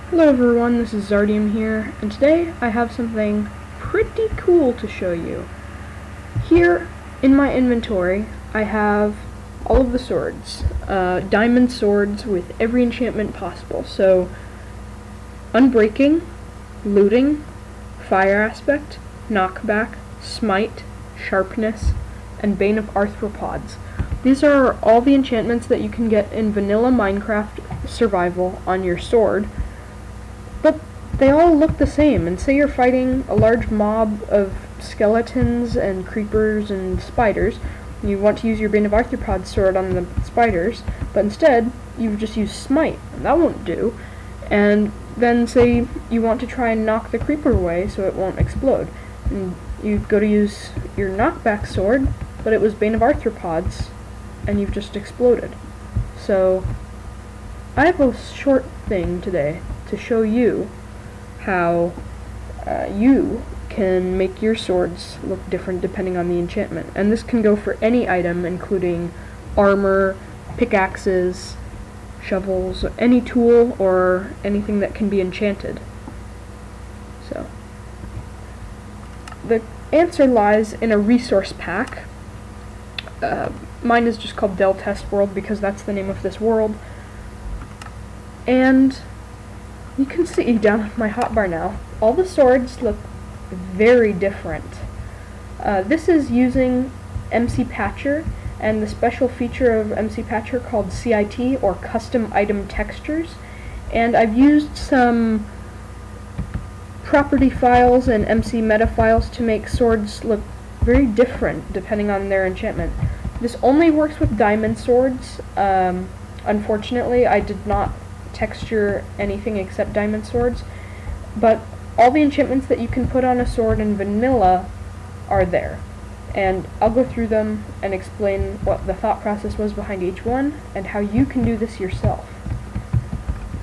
Hello everyone, this is Zardium here, and today I have something pretty cool to show you. Here in my inventory, I have all of the swords, diamond swords with every enchantment possible. So, Unbreaking, Looting, Fire Aspect, Knockback, Smite, Sharpness, and Bane of Arthropods. These are all the enchantments that you can get in vanilla Minecraft survival on your sword. But they all look the same, and say you're fighting a large mob of skeletons and creepers and spiders, and you want to use your Bane of Arthropods sword on the spiders, but instead you just use Smite, and that won't do. And then say you want to try and knock the creeper away so it won't explode, and you go to use your knockback sword, but it was Bane of Arthropods, and you've just exploded. So I have a short thing today to show you how you can make your swords look different depending on the enchantment. And this can go for any item, including armor, pickaxes, shovels, any tool, or anything that can be enchanted. So, the answer lies in a resource pack. Mine is just called Del Test World because that's the name of this world. And you can see down on my hotbar now, all the swords look very different. This is using MC Patcher and the special feature of MC Patcher called CIT, or Custom Item Textures. And I've used some property files and MC meta files to make swords look very different depending on their enchantment. This only works with diamond swords. Unfortunately, I did not texture anything except diamond swords, but all the enchantments that you can put on a sword in vanilla are there, and I'll go through them and explain what the thought process was behind each one and how you can do this yourself.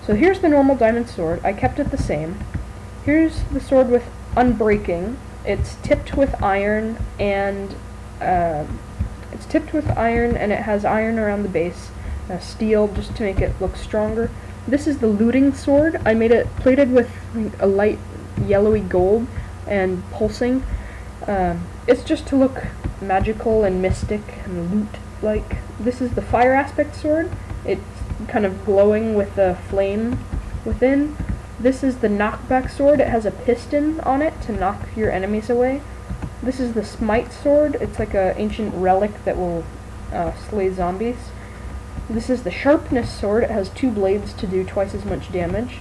So here's the normal diamond sword. I kept it the same. Here's the sword with Unbreaking. It's tipped with iron, and it has iron around the base, steel just to make it look stronger. This is the Looting sword. I made it plated with a light yellowy gold and pulsing. It's just to look magical and mystic and loot-like. This is the Fire Aspect sword. It's kind of glowing with the flame within. This is the Knockback sword. It has a piston on it to knock your enemies away. This is the Smite sword. It's like an ancient relic that will slay zombies. This is the Sharpness sword. It has two blades to do twice as much damage.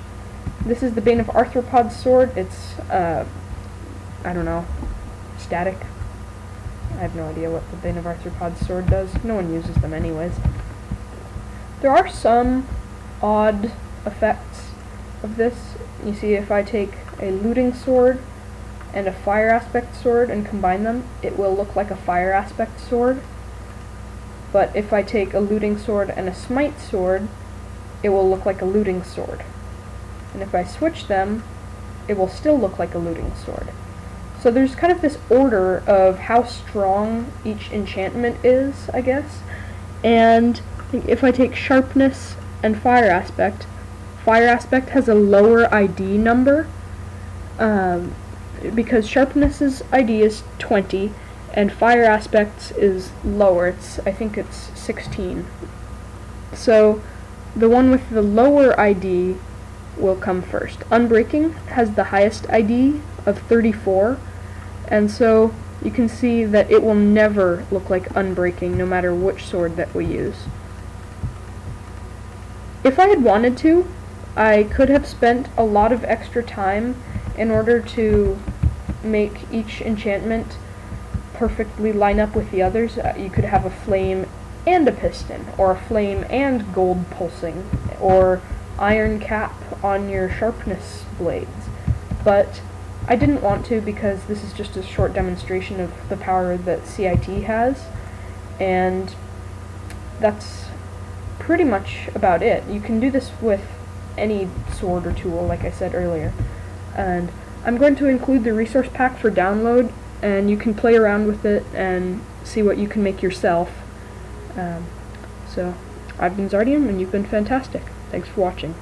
This is the Bane of Arthropods sword. It's, I don't know, static. I have no idea what the Bane of Arthropods sword does. No one uses them anyways. There are some odd effects of this. You see, if I take a Looting sword and a Fire Aspect sword and combine them, it will look like a Fire Aspect sword. But if I take a Looting sword and a Smite sword, it will look like a Looting sword. And if I switch them, it will still look like a Looting sword. So there's kind of this order of how strong each enchantment is, I guess. And if I take Sharpness and Fire Aspect has a lower ID number, because Sharpness's ID is 20, and Fire Aspects is lower. I think it's 16. So the one with the lower ID will come first. Unbreaking has the highest ID of 34, and so you can see that it will never look like Unbreaking no matter which sword that we use. If I had wanted to, I could have spent a lot of extra time in order to make each enchantment perfectly line up with the others. You could have a flame and a piston, or a flame and gold pulsing, or iron cap on your Sharpness blades. But I didn't want to because this is just a short demonstration of the power that CIT has, and that's pretty much about it. You can do this with any sword or tool, like I said earlier. And I'm going to include the resource pack for download, and you can play around with it and see what you can make yourself. So, I've been Zardium, and you've been fantastic. Thanks for watching.